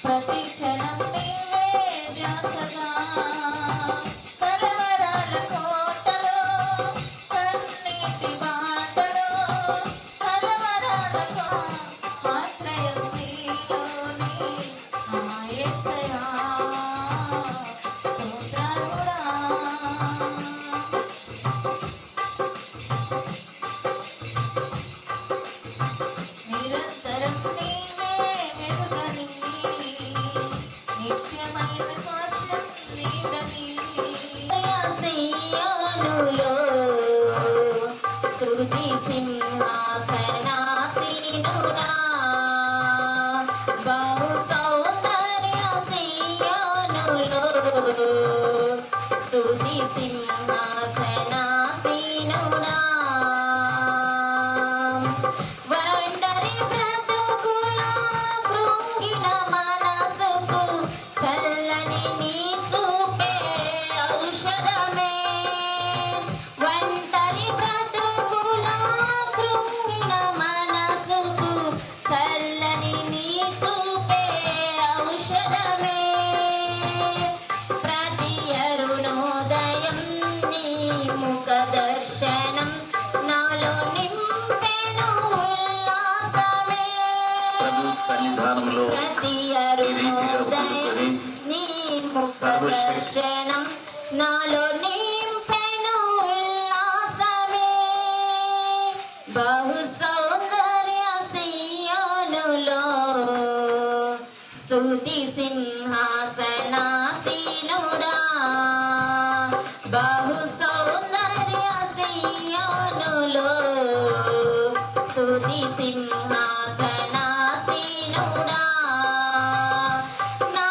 ప్రతి క్షణం నీవే ధ్యాసగా కలవరాల కోటలో కన్నీటి బాటలో కలవరాలకు ఆశ్రయం నీలోని నా యేసయ్యా స్తోత్రాలుడా. నిరంతరం నీవే మెరుగని నిత్యమైన స్వాస్థ్యం నీదని సియోనులో స్తుతి సింహాసనాసీనుడా బహు సౌందర్య సియోనులో స్తుతి సింహాసనాసీనుడా వండరి బ్రతుకుల కృంగిన మనసుకు చల్లని నీ చూపే ఔషధమే వంటరి బ్రతుకుల కృంగిన మనసుకు చల్లని నీ చూపే ఔషధమే ప్రతి అరుణోదయం నీ ముఖ దర్శనం నాలో నింపెను ఉల్లాసమే ప్రభు సన్నిధానంలో ప్రతి ఈ రీతిగా అరుణోదయం నీ ముఖ దర్శనం నాలో నింపెను ఉల్లాసమే బహు సౌందర్య సియోనులో స్తుతి సింహాసనాసీనుడా బహు సౌందర్య సియోనులో స్తుతి సింహాసనాసీనుడా నా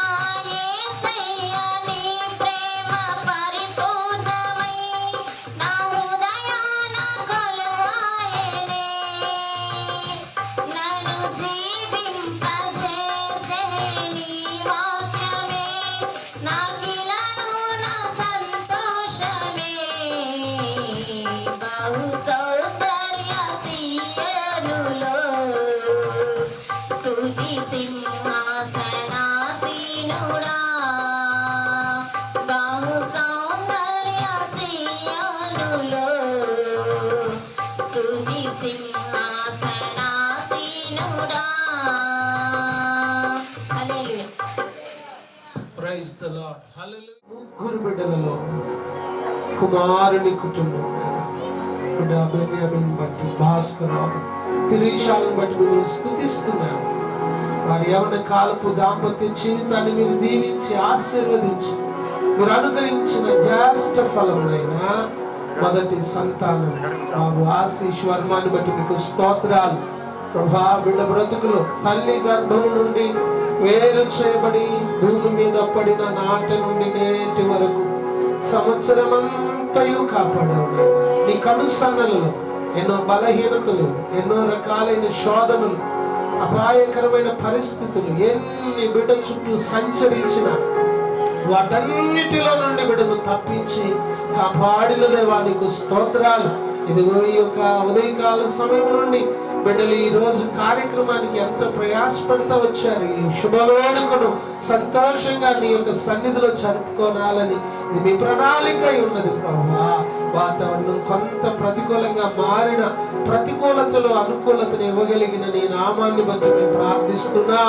యేసయ్య నీ ప్రేమ పరిపూర్ణమై నా హృదయాన కొలువాయెనే నన్ను జీవింపజేసే నీ వాక్యమే నాకిలను నా సంతోషమే బహు సౌందర్య సియోనులో స్తుతి సింహాసనాసీనుడా బహు సౌందర్య సియోనులో స్తుతి సింహాసనాసీనుడా. Hallelujah. Praise the Lord. Hallelujah. ముగ్గురు బిడ్డలలో కుమారుని కుటుంబం బిడ్డ బెన్యామిన్ బట్టి భాస్కర్ తిరీషాలను బట్టి మిమ్మల్ని స్తుతిస్తున్నాను. వారి యవన కాలపు దాంపత్య జీవితాన్ని మీరు దీవించి ఆశీర్వదించి మీరు అనుగ్రహించిన జ్యేష్ఠ ఫలములైన మొదటి సంతానం బాబు ఆశీష్ వర్మాన్ని బట్టి మీకు స్తోత్రాలు. ప్రభా బిడ్డ బ్రతుకులు తల్లి గర్భం నుండి వేరు చేయబడి భూమి మీద పడిన నాటి నుండి నేటి వరకు సంవత్సరమంతయు కాపాడాడు. నీ కనుసన్నలలో ఎన్నో బలహీనతలు, ఎన్నో రకాలైన శోధనలు, అపాయకరమైన పరిస్థితులు ఎన్ని బిడ్డ చుట్టూ సంచరించిన వాటన్నిటిలో నుండి బిడ్డను తప్పించి కాపాడిన దేవానికి స్తోత్రాలు. ఇదిగో ఈ యొక్క ఉదయకాల సమయం నుండి బిడ్డలు ఈ రోజు కార్యక్రమానికి ఎంత ప్రయాసపడుతూ వచ్చారు. ఈ శుభవేడుకను సంతోషంగా నీ యొక్క సన్నిధిలో జరుపుకోనాలని ఇది మీ ప్రణాళిక ఉన్నది ప్రభువా. వాతావరణం కొంత ప్రతికూలంగా మారిన ప్రతికూలతలో అనుకూలతను ఇవ్వగలిగిన నీ నామాన్ని బట్టి మేము ప్రార్థిస్తున్నా.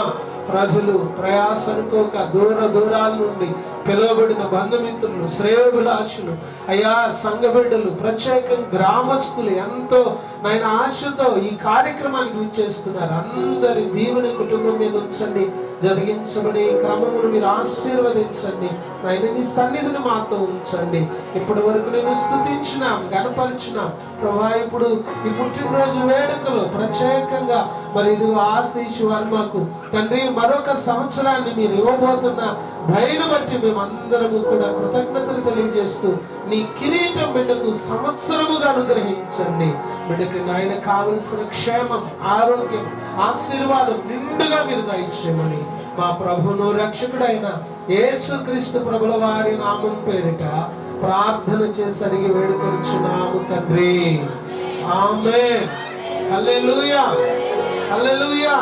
ప్రజలు ప్రయాస అనుకోక దూరాల నుండి పిలువబడిన బంధుమిత్రులు, శ్రేయోభిలాషులు, అయ్యా సంఘ బిడ్డలు, ప్రత్యేక గ్రామస్తులు ఎంతో నాయన ఆశతో ఈ కార్యక్రమానికి విచ్చేస్తున్నారు. అందరి దీవెన కుటుంబం మీద ఉంచండి. జరిగించబడే క్రమమును మీరు ఆశీర్వదించండి. నాయన నీ సన్నిధిని మాతో ఉంచండి. ఇప్పటి వరకు నేను స్తుతించినాం, గణపరిచినాం ప్రభా. ఇప్పుడు ఈ పుట్టినరోజు వేడుకలు ప్రత్యేకంగా మరి ఇది ఆశీష్ వర్మకు తండ్రి మరొక సంవత్సరాన్ని మీరు ఇవ్వబోతున్న దయను బట్టి మేమందరము కూడా కృతజ్ఞతలు తెలియజేస్తూ నీ కిరీటం బిడ్డకు సంవత్సరముగా అనుగ్రహించండి. బిడ్డకి నాయన కావలసిన క్షేమం, ఆరోగ్యం, ఆశీర్వాదం నిండుగా మీరు దయచేయమని మా ప్రభువును రక్షకుడైన యేసుక్రీస్తు ప్రభుల వారి నామం పేరిట ప్రార్థన చేసి అడిగి వేడుకొనుచున్నాము తండ్రి. ఆమేన్. హల్లెలూయా. హల్లెలూయా.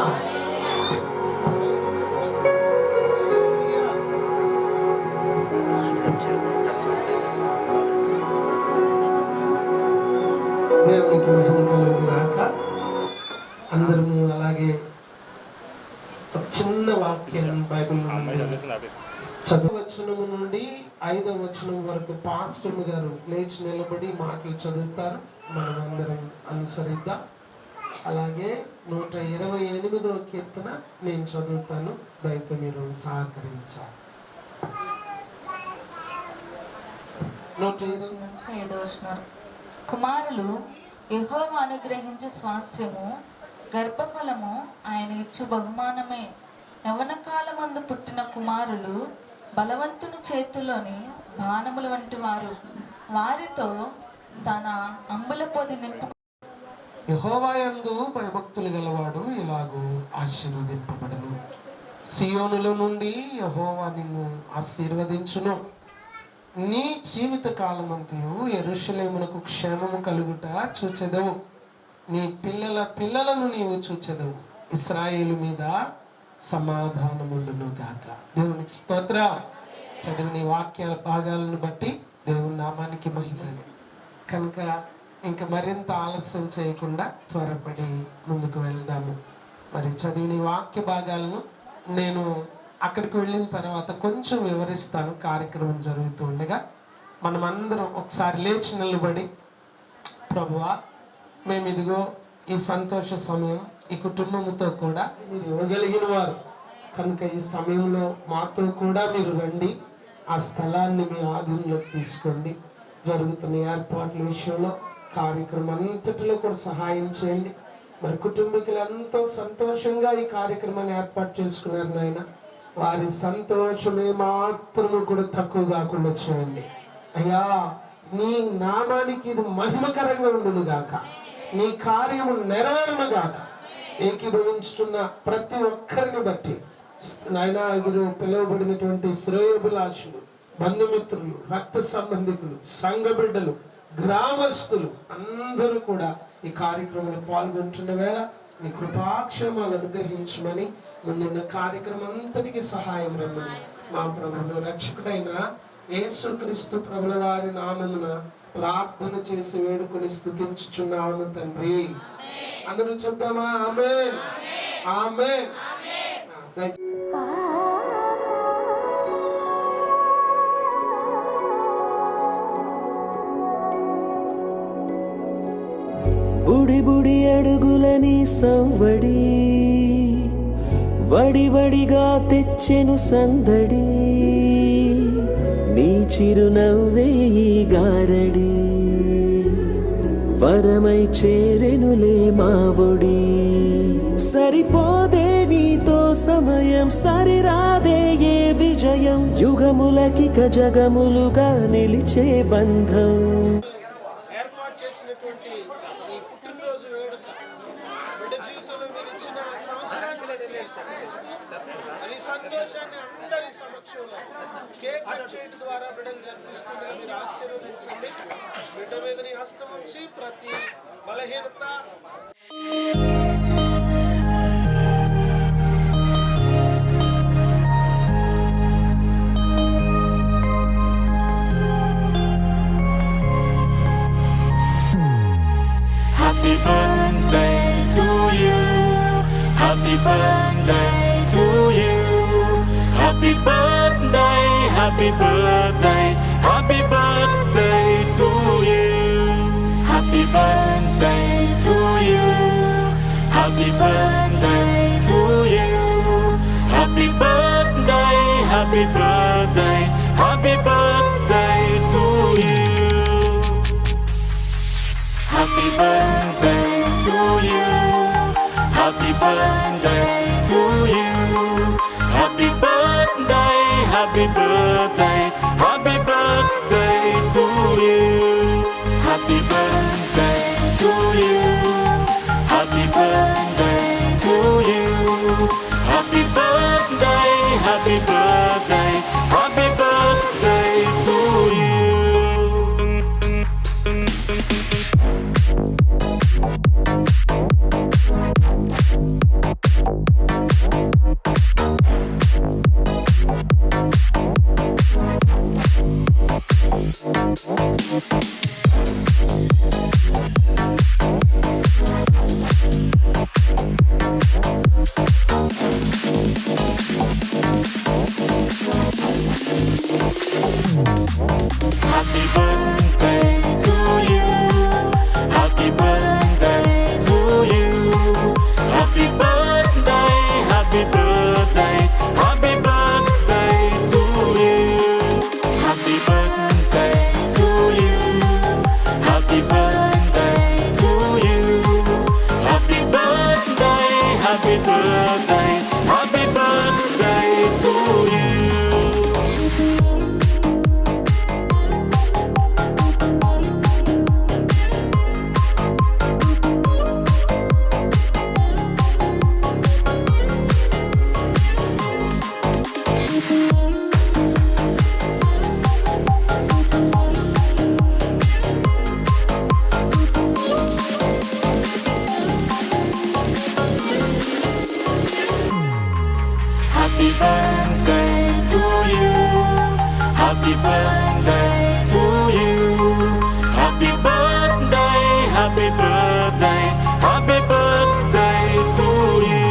దేవునికి మహిమ కలుగును గాక. అందరము అలాగే ఒక చిన్న వాక్యం బైబిల్ చదువచనము నుండి 5వ వచనం వరకు పాస్టర్ గారు లేచి నిలబడి మాటలు చదువుతారు. మనం అందరం అనుసరిద్దాం. అలాగే 128వ కీర్తన నేను చదువుతాను. దయతో మీరు సహకరించాలి. 125. కుమారులు యెహోవా అనుగ్రహించు స్వాస్థ్యము, గర్భఫలము ఆయన ఇచ్చు బహుమానమే. యవన కాలమందు పుట్టిన కుమారులు బలవంతుని చేతుల్లోని బాణముల వంటి వారు. వారితో తన అంబుల పొది నింపు. యెహోవా యందు భయభక్తులు గలవాడు ఇలాగూ ఆశీర్వదింపబడును. సియోనులో నుండి యెహోవా నిన్ను ఆశీర్వదించును. నీ జీవిత కాలమంతయు యెరూషలేమునకు క్షేమము కలుగుట చూచెదవు. నీ పిల్లల పిల్లలను నీవు చూచెదవు. ఇశ్రాయేలు మీద సమాధానముండును గాక. దేవునికి స్తోత్ర. చదివిన వాక్యాల భాగాలను బట్టి దేవుని నామానికి మహిమ. కనుక ఇంకా మరింత ఆలస్యం చేయకుండా త్వరపడి ముందుకు వెళ్దాము. మరి చదివిన వాక్య భాగాలను నేను అక్కడికి వెళ్ళిన తర్వాత కొంచెం వివరిస్తాను. కార్యక్రమం జరుగుతూ ఉండగా మనమందరం ఒకసారి లేచి నిలబడి, ప్రభువా మేము ఇదిగో ఈ సంతోష సమయం ఈ కుటుంబంతో కూడా మీరు ఇవ్వగలిగిన వారు కనుక ఈ సమయంలో మాతో కూడా మీరు రండి. ఆ స్థలాన్ని మీ ఆధీనంలోకి తీసుకోండి. జరుగుతున్న ఏర్పాట్ల విషయంలో కార్యక్రమం అంతటిలో కూడా సహాయం చేయండి. మరి కుటుంబీకులు ఎంతో సంతోషంగా ఈ కార్యక్రమాన్ని ఏర్పాటు చేసుకున్నారు నాయన. వారి సంతోషమే మాత్రము కూడా తక్కువ కాకుండా చేయండి అయ్యా. నీ నామానికి ఇది మహిమకరంగా ఉండును గాక. నీ కార్యము నెరవేరును గాక. ఏకీభవించుతున్న ప్రతి ఒక్కరిని బట్టి నాయన వీరు పిలువబడినటువంటి శ్రేయోభిలాషులు, బంధుమిత్రులు, రక్త సంబంధికులు, సంఘ బిడ్డలు, గ్రామస్తులు అందరూ కూడా ఈ కార్యక్రమంలో పాల్గొంటున్న వేళ నీ కృపాక్షేమాలు అనుగ్రహించమని ముందున్న కార్యక్రమం అంతటికి సహాయం రమ్మని మా ప్రభువు రక్షకుడైన యేసుక్రీస్తు ప్రభుల వారి నామమున ప్రార్థన చేసి వేడుకొని స్తుతించుచున్నాము తండ్రి. అందరూ చెప్తామా? ఆమేన్, ఆమేన్. బుడి బుడి అడుగులని సవ్వడి, వడి వడిగా తెచ్చెను సందడి, నీ చిరునవ్వే ఈ గారడి, వరమై చేరెనులే మా ఒడి. సరిపోదే నీతో సమయం, సరిరాదే ఏ విజయం, యుగములకిక జగములుగా నిలిచే బంధం. ఏర్పాటు చేసినటువంటి ఈ పుట్టినరోజు వేడుక బిడ్డ జీవితంలో మీరు ఇచ్చిన సంవత్సరాన్ని అది సంతోషాన్ని అందరి సమక్షంలో కేక్ కట్ చేయడం ద్వారా బిడ్డలు జరిపిస్తుండగా మీరు ఆశీర్వదించండి. బిడ్డ మీద నీ హస్తం ఉంచి ప్రతి బలహీనత Happy birthday to you. Happy birthday to you. Happy birthday, happy birthday, happy birthday to you. Happy birthday to you. Happy birthday to you. Happy birthday, happy birthday, happy birthday to you. Happy birthday to you. Happy birthday to you. Happy birthday, happy birthday, happy birthday to you. Happy birthday to you. Happy birthday to you. Happy birthday, happy birthday, happy birthday to you. happy birthday, happy birthday to you. Happy birthday to you. Happy birthday to you. Happy birthday, happy birthday, happy birthday to you.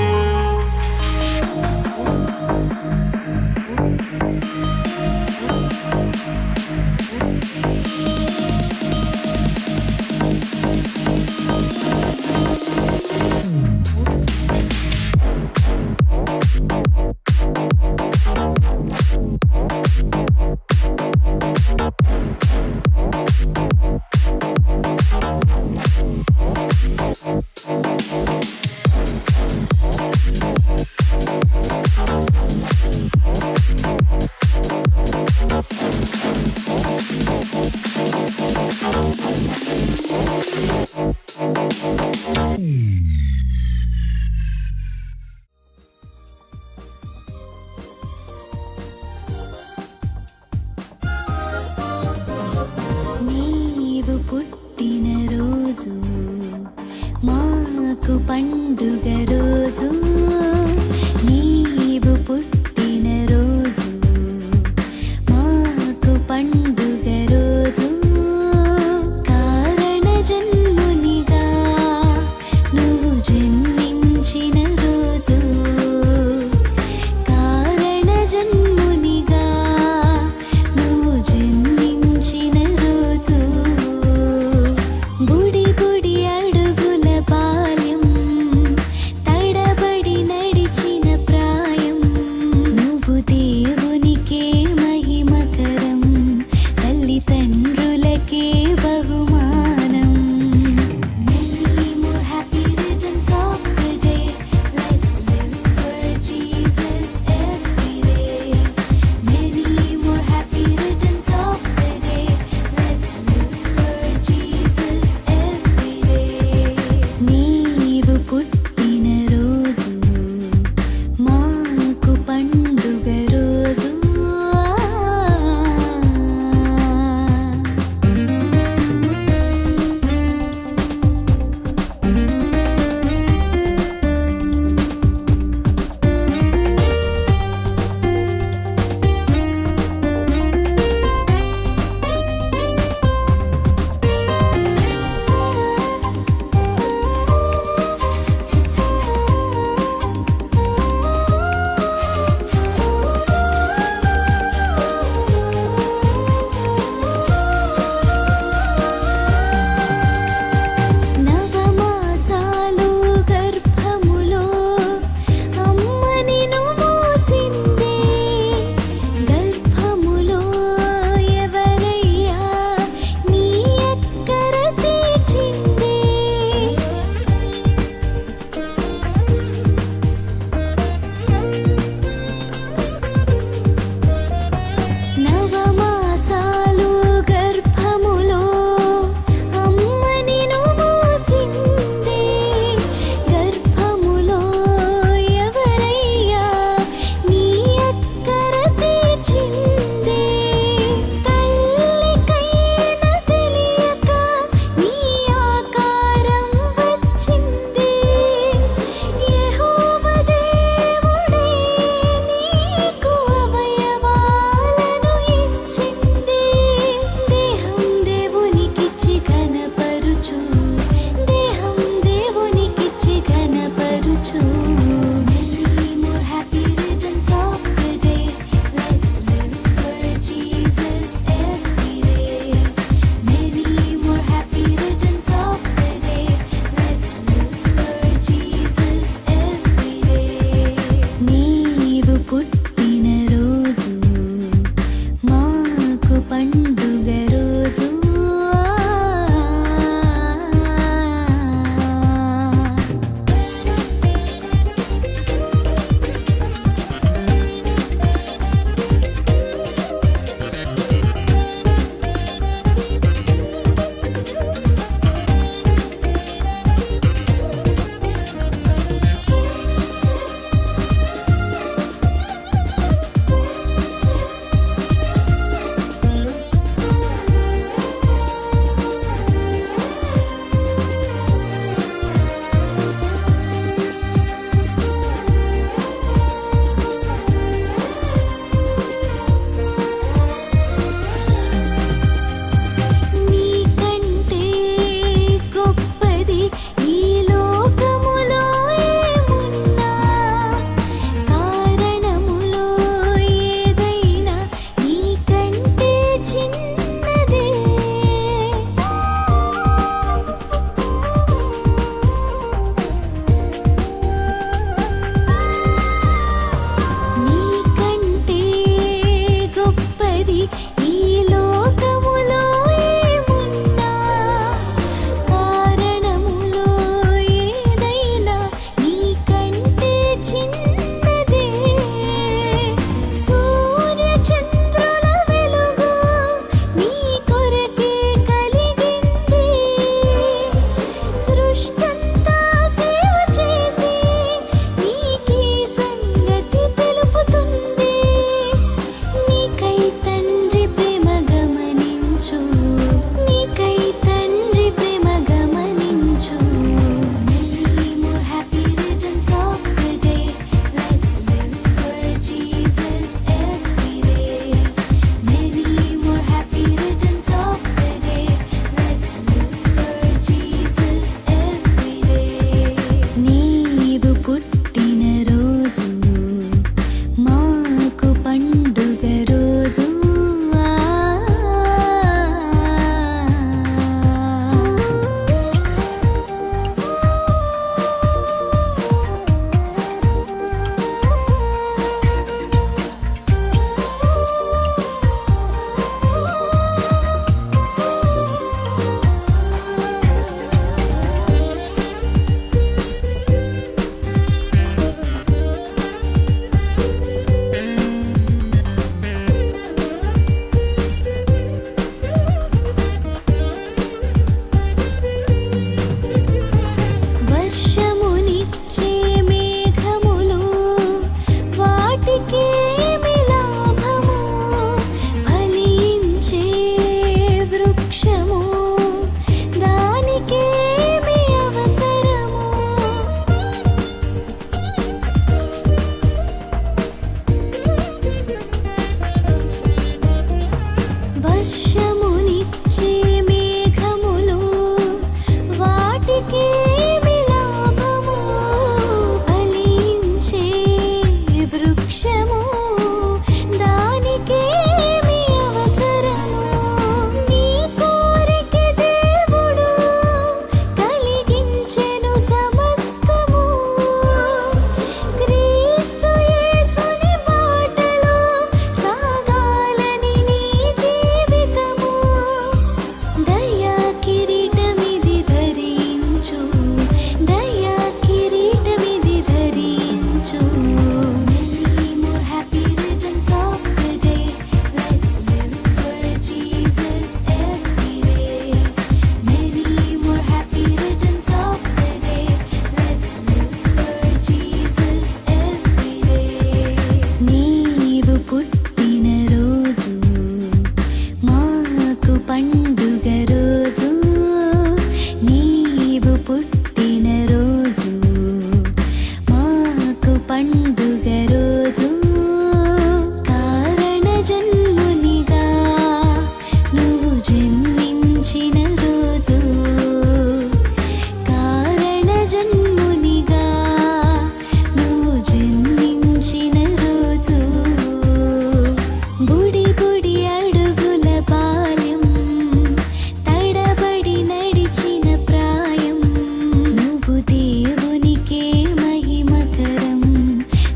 శుభకరం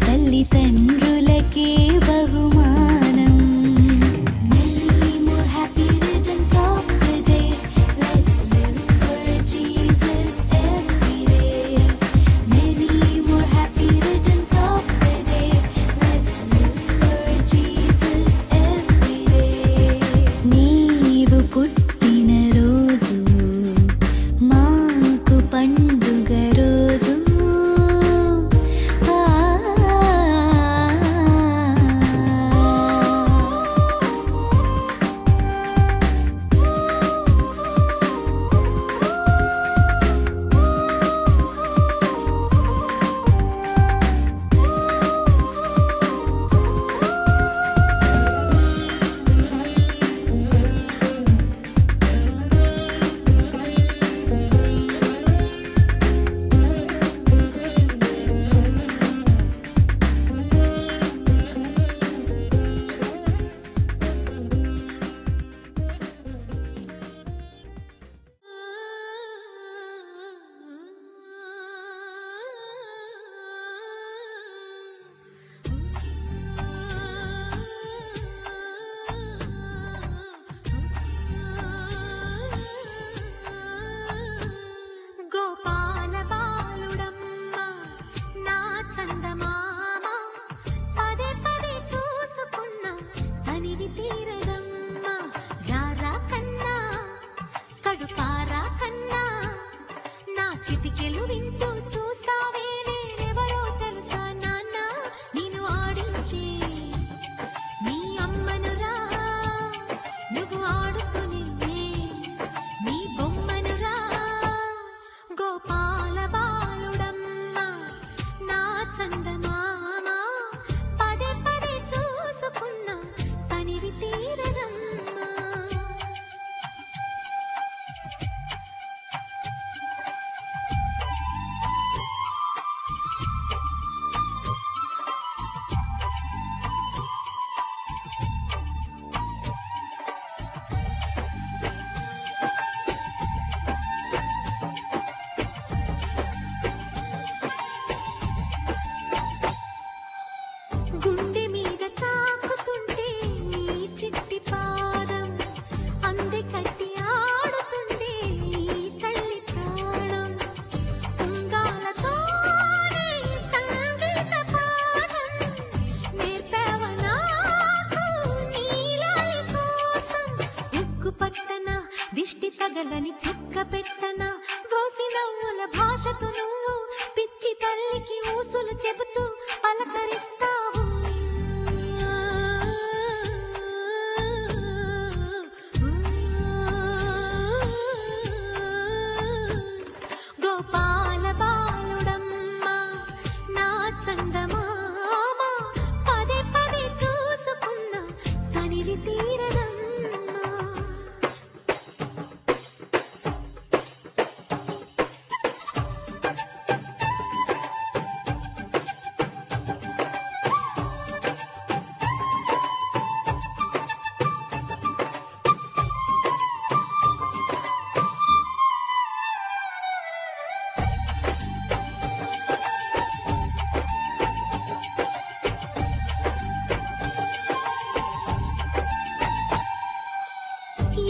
తల్లిదండ్రులకే బహుమానం. Many more happy returns of the day. Let's live for Jesus every day. Many more happy returns of the day. Let's live for Jesus every day. నీవు పుట్టిన రోజు మాకు పండుగ రోజు. గోపాల బాలుడమ్మ నా చందమామ పదే పదే చూసుకున్న తనివి తీరదమ్మ. రారా కన్నా కడుపారా కన్నా నా చిటికెలు వింటూ చూస్తావే నేనెవరో తెలుసా నాన్న. నేను ఆడించే నీ అమ్మనురా నువ్వు ఆడుకునే నీ బొమ్మనురా. గోపాల బాలుడమ్మ నా చందమామ పదే పదే చూసుకున్న తనివి తీరదమ్మ. గుండె మీద తాకుతుంటే నీ చిట్టి పాదం అందె కట్టి ఆడుతుంటే ఈ తల్లి ప్రాణం. ఉంగాలతోనే సంగీత పాఠం నేర్పావ నాకు నీలాలి కోసం. ఉక్కు పట్టన దిష్టి తగలని చుక్క పెట్టన బోసి నవ్వుల భాషతో నువ్వు పిచ్చి తల్లికి ఊసులు చెబుతూ పలకరిస్తావు. గోపాల బాలుడమ్మ నా చందమామ పదే పదే చూసుకున్న తనివి తీరదమ్మ.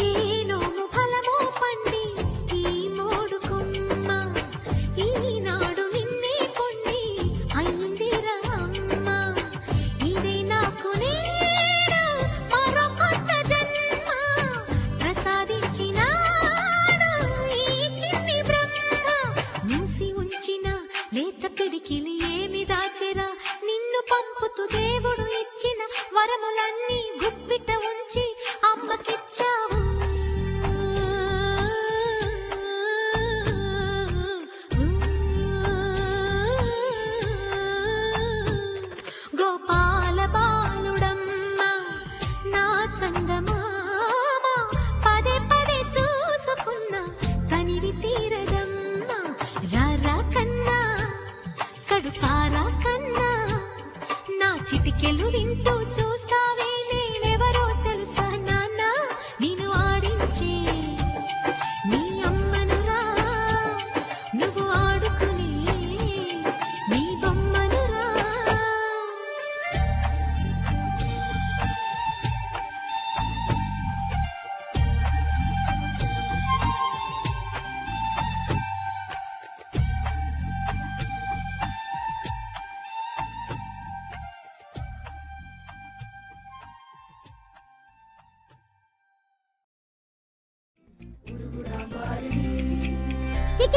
ఏ నోము ఫలమో పండి ఈ మోడు కొమ్మ ఈనాడు నిన్నే కొన్ని అయిందిరా అమ్మ. ఇదే నాకు నేడు మరో కొత్త జన్మ ప్రసాదించినాడు ఈ చిన్ని బ్రహ్మ. మూసి ఉంచిన లేత పిడికిలి ఏమి దాచెరా నిన్ను పంపుతూ దేవుడు ఇచ్చిన వరములన్నీ గుప్పిట ఉంచి అమ్మకిచ్చావు. గోపాల బాలుడమ్మ నా చందమామ పదే పదే చూసుకున్న తనివి తీరదమ్మ. రారా కన్నా కడుపారా కన్నా నా చిటికెలు వింటూ చూస్తావే నేనెవరో తెలుసా నాన్న. నేను ఆడించే నీ అమ్మనురా నువ్వు ఆడుకునే నీ బొమ్మ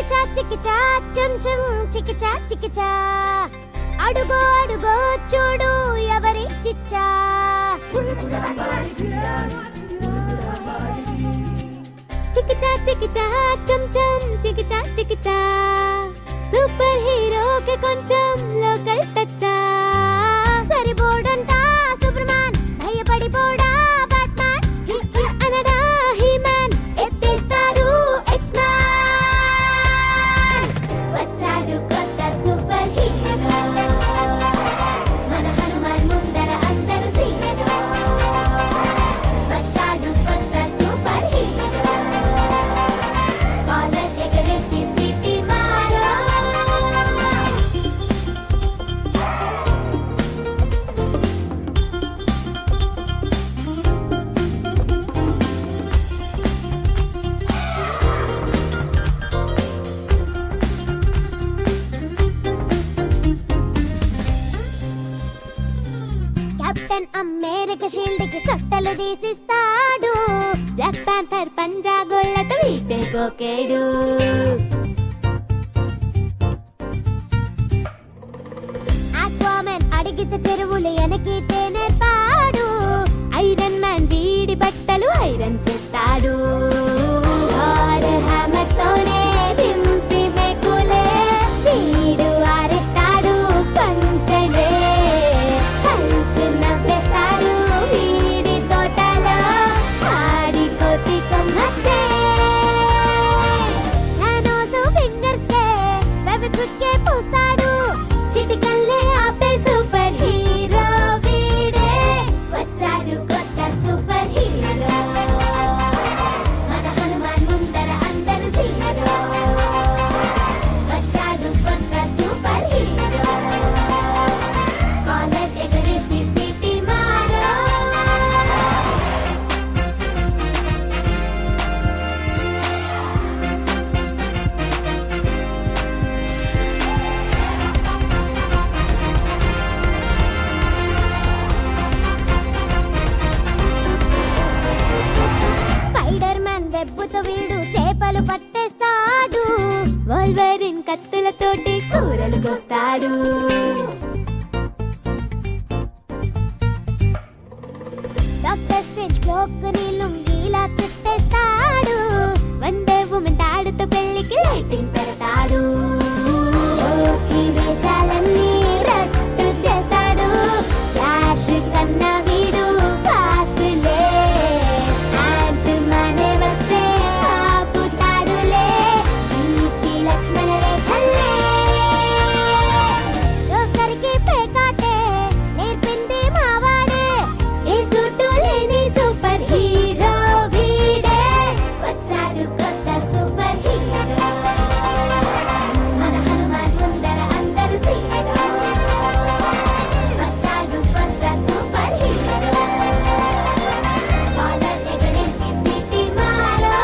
చికిచా చికిచా చం చం చికిచా చికిచా అడుగో అడుగో చూడు ఎవరి చిచ్చా చికిచా చికిచా చం చం చికిచా చికిచా సూపర్ హీరోకి కొంచెం లోకల్ టచ్చా సరిపోడంట సూపర్మాన్ భయపడిపోడా బ్యాట్మాన్ అనడా హీమాన్ ఎత్తేస్తాడు ఎక్స్ మ్యాన్ వచ్చాడు కొత్త సూపర్ హీరో మన హనుమాన్ ముందర అందరూ సీరో వచ్చాడు కొత్త సూపర్ హీరో కాలర్ ఎగరేసి సిటీ మారో కెప్టెన్ అమెరికా షీల్డ్ కి సొట్టలు తీసిస్తాడు బ్లాక్ ప్యాంథర్ పంజా గోళ్ళతో వీటే కోకేడు ఆక్వామెన్ అడిగితే చెరువులు ఎనకితే నేర్పాడు ఐరన్ మ్యాన్ వీడి బట్టలు ఐరన్ చేస్తాడు హ్యామర్ తోనే దింపి మెకులే వీడు ఆరేస్తాడు పంచలే హల్క్ నవ్వేస్తాడు వీడి తోటలో ఆడి కోతి కమ్మచ్చే నానోసు ఫింగర్స్ కే ఫెవిక్విక్ కే పూస్తాడు చిటికల్లే ఆపే సూపర్ హీరో వీడే వచ్చాడు కొత్త సూపర్ హీరో మన హనుమాన్ ముందర అందరూ సీరో వచ్చాడు కొత్త సూపర్ హీరో కాలర్ ఎగరేసి సిటీ మారో స్పైడర్ మ్యాన్ వెబ్బుతో వీడు చేపలు పట్టేస్తాడు వోల్వరిన్ కత్తులతోటి కూరలు కోస్తాడు డాక్టర్ స్ట్రేంజ్ క్లోక్ ని లుంగీలా చుట్టేస్తాడు వండర్ వుమన్ తాడుతో పెళ్లికి లైటింగ్ పెడతాడు ఈ వేషాలన్నీ రట్టు చేస్తాడు ఫ్లాష్ కన్నా వీడు ఫాస్ట్ లే యాంట్ మ్యానే వస్తే ఆపుతాడులే ఈసీ లక్ష్మణ రేఖల్లే జోకర్కి పేకాటే నేర్పింది మావాడే ఈ సూటు లేని సూపర్ హీరో వీడే వచ్చాడు కొత్త సూపర్ హీరో మన హనుమాన్ ముందర అందరూ సీరో వచ్చాడు కొత్త సూపర్ హీరో కాలర్ ఎగరేసి సిటీ మారో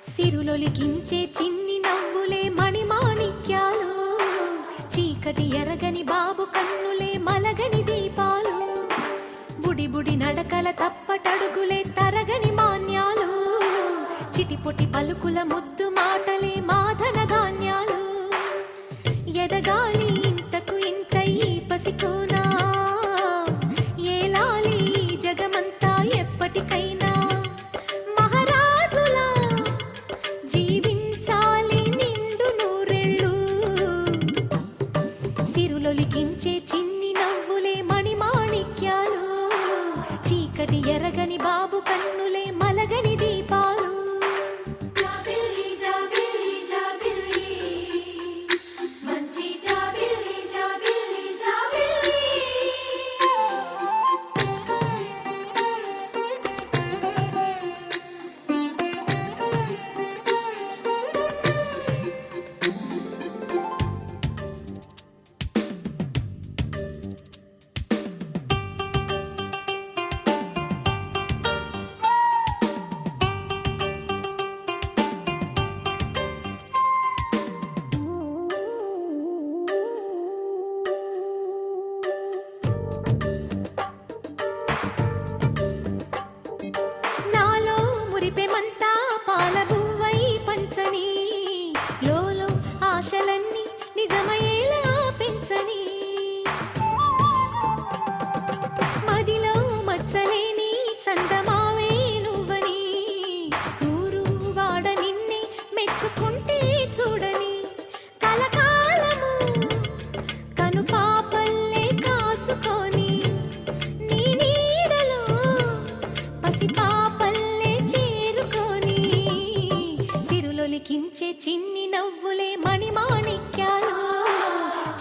సిరులొలికించే చిన్ని నవ్వులే మణిమాణిక్యాలు చీకటి ఎరగని బాబు కన్నులే మలగని దీపాలు బుడి బుడి నడకల తప్పటడుగులే తరగని మాన్యాలు చిటిపొటి పలుకుల ముద్దు మాటలే మాధన ధాన్యాలు ఎదగాలి ఇంతకు ఇంత ఈ పసికోనా ఏలాలి ఈ జగమంతా ఎప్పటికైనా మహారాజులా జీవించాలి నిండు నూరెళ్ళు సిరులొలికించే చిన్ని నవ్వులే మణిమాణిక్యాలు చీకటి ఎరగని బాబు కన్నులే మలగని దీపాలు జాబిల్లి జాబిల్లి జాబిల్లి మంచి జాబిల్లి జాబిల్లి జాబిల్లి కాసుకొని నీ నీడలో పసిపాపల్లే చేరుకొని సిరులొలికించే చిన్ని నవ్వులే మణిమాణిక్యాలు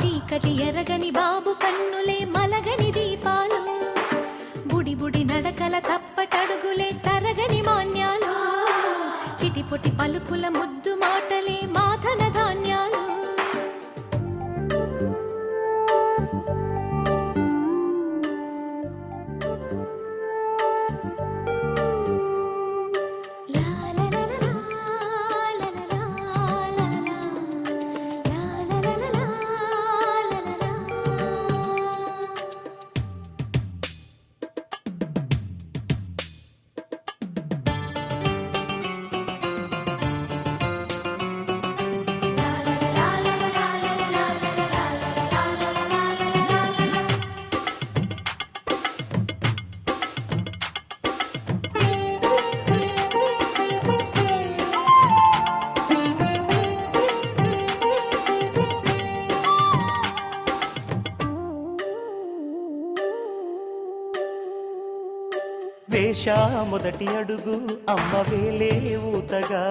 చీకటి ఎరగని బాబు కన్నులే మలగని దీపాలు బుడి బుడి నడకల తప్పటడుగులే తరగని మాన్యాలు చిటిపొటి పలుకుల ముద్దు మాటలే మాధన ధాన్యాలు వేశా మొదటి అడుగు అమ్మ వేలే ఊతగా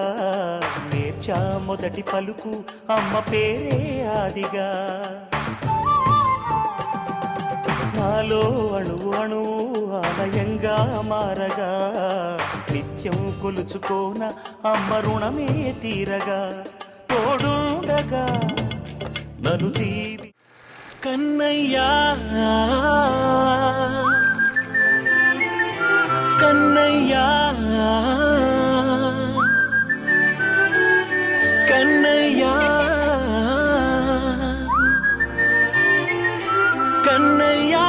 నేర్చా మొదటి పలుకు అమ్మ పేరే ఆదిగా నాలో అణువు అణువు ఆలయంగా మారగా నిత్యం కొలుచుకోన అమ్మ రుణమే తీరగా తోడుండగా నన్ను దీవి కన్నయ్యా కన్నయ్యా కన్నయ్యా కన్నయ్యా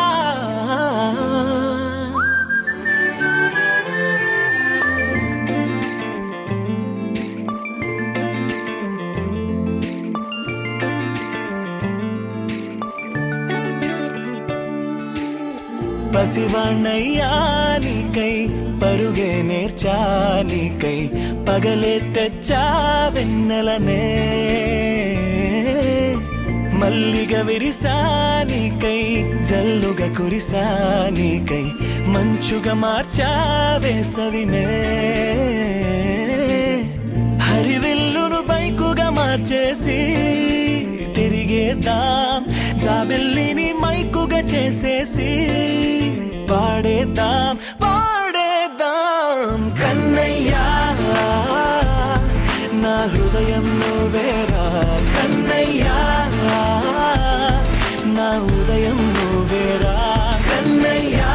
పసివాణయ్యా నీకై పరుగే నేర్చా నీకై పగలే తెచ్చా వెన్నెలనే మల్లిగ విరిసా నీకై జల్లుగా కురిసా నీకై మంచుగా మార్చా వేసవినే హరివిల్లును బైకుగా మార్చేసి తిరిగేద్దాం జాబిల్లిని మైకుగా చేసేసి పాడేద్దాం పాడేద్దాం కన్నయ్యా నా హృదయం నువ్వేరా కన్నయ్యా నా ఉదయం నువ్వేరా కన్నయ్యా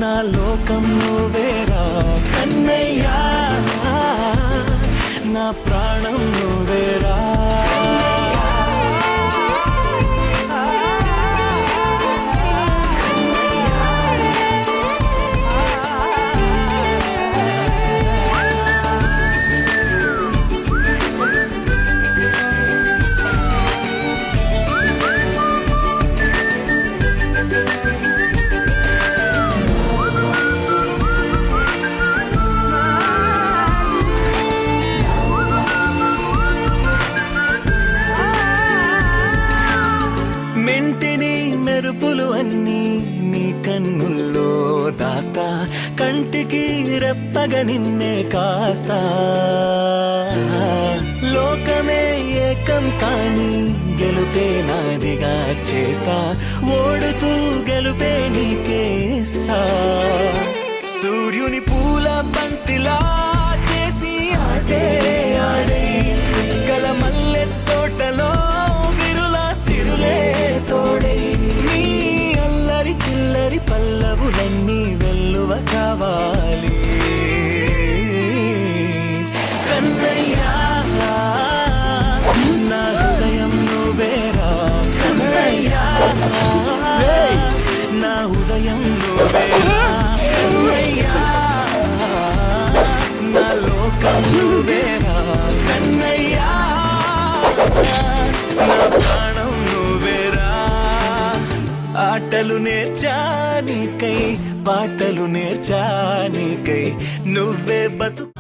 నా లోకం నువ్వేరా కన్నయ్యా నా ప్రాణం నువ్వేరా మెంటిని మెరుపులు అన్నీ నీ కన్నుల్లో దాస్తా కంటికి రెప్పగా నిన్నే కాస్తా లోకమే ఏకం కాని గెలుపే నాదిగా చేస్తా ఓడుతూ గెలుపే నీకేస్తా సూర్యుని పూల బంతిలా చేసి ఆడే ఆడే చుక్కల మల్లె తోటలో సిరులే తోడే నీ అల్లరి చిల్లరి పల్లవులన్నీ వెల్లువ కావాలి కన్నయ్యా నా హృదయం నువ్వేరా కన్నయ్యా నా ఉదయం నువ్వేరా కన్నయ్యా నా లోకం నువ్వేరా కన్నయ్యా నా ప్రాణం నువ్వేరా ఆటలు నేర్చా నీకై పాటలు నేర్చా నీకై నువ్వే బతుకు